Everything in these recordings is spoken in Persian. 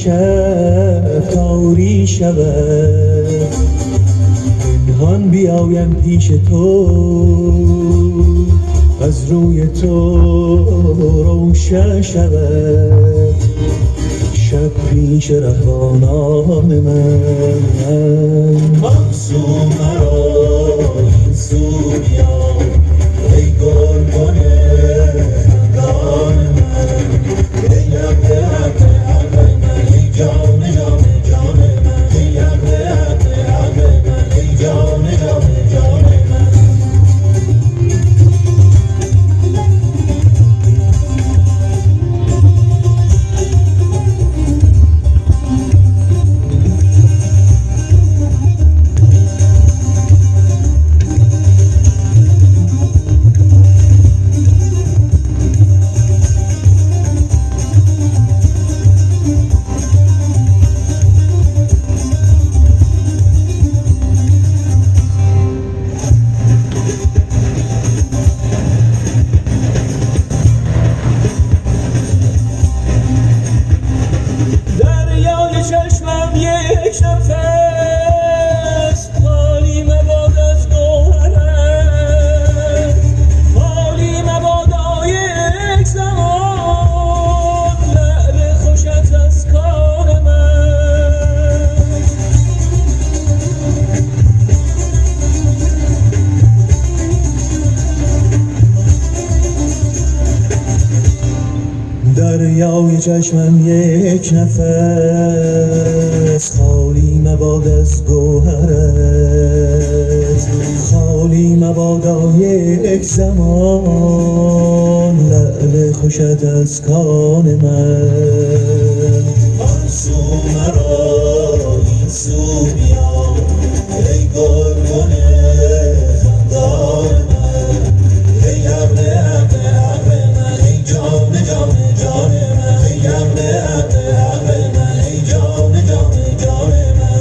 شب تاری شود، پنهان بیایم پیش تو، از روی تو روشن شود شب پیش رهبانان من. معصوم مرا این سو بیا ای گلبن خندان من، ای حق حق حق من، ای جان جان جان من، ای حق حق حق من، ای جان جان جان من. چشمم یک نفس خالی مباد از گوهرت، خالی مبادا یک زمان لعل خوشت از کار من. دریای چشمم یک نفس خالی مباد از گوهرت، خالی مبادا یک زمان لعل خوشت از کان من. معصوم مرا این سو بیا ای گلبن خندان من، ای حق حق حق من، ای جان جان جان من، ای حق حق حق من، ای جان جان جان من.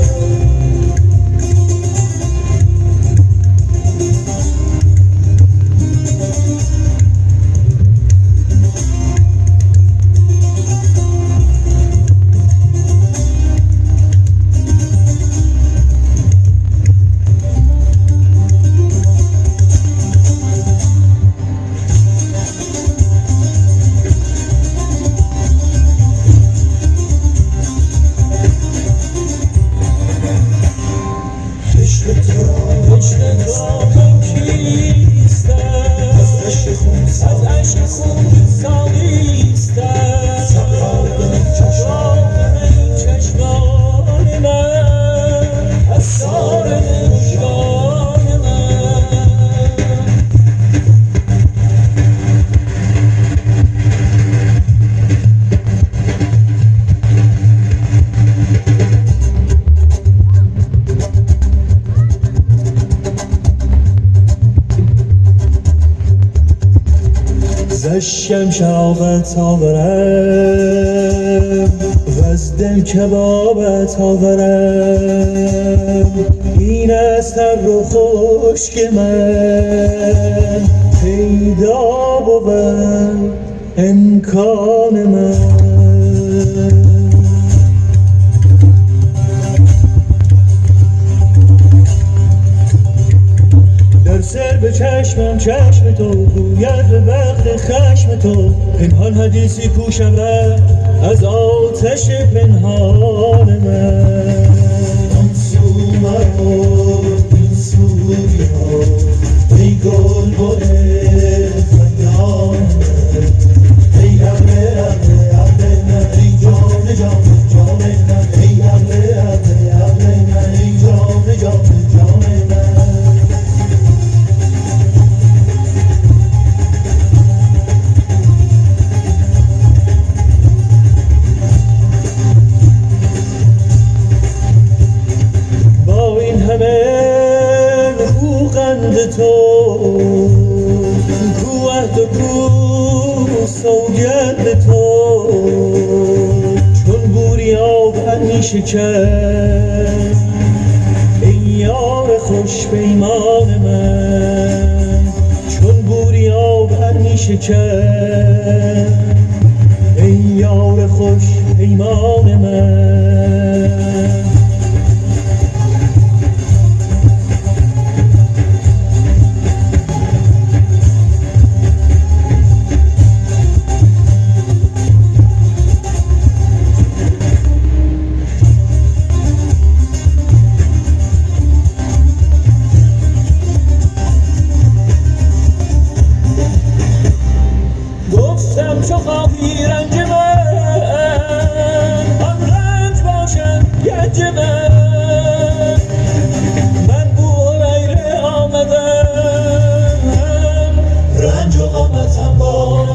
عشق تو من کیستم، از عشق خون سالیستم، سقراغ چشمان من، اسرار مژگان من. زشکم شرافت آورم وز دل کبابت آورم، این از تر و خشک من پیدا بود امکان من. سر به چشمم چشم تو گوید به وقت خشم تو، پنهان حدیثی کوشم رفت از آتش پنهان من. معصوم مرا این سو بیا ای گلبن خندان من، ای حق حق حق من، ای جان جان جان من، ای حق حق حق من، ای جان جان جان من. تو کو عهد و کو سوگند تو، چون بوری آب همی شکن ای یار خوش پیمان من، چون بوری آب همی شکن ای یار خوش پیمان من. کنم چو خواهی رنج من، آن رنج باشد گنج من. من بوهریره آمدم، رنج و غمتم با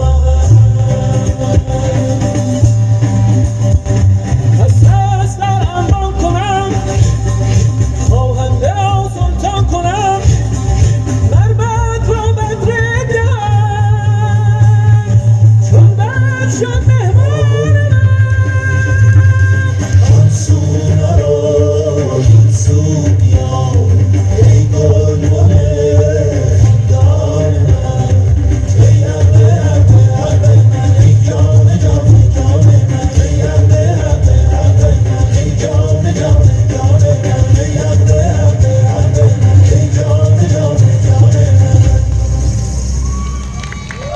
از دست در انبان کنم، خواهنده را سلطان کنم. مربت را بدر دهم، چون بد شد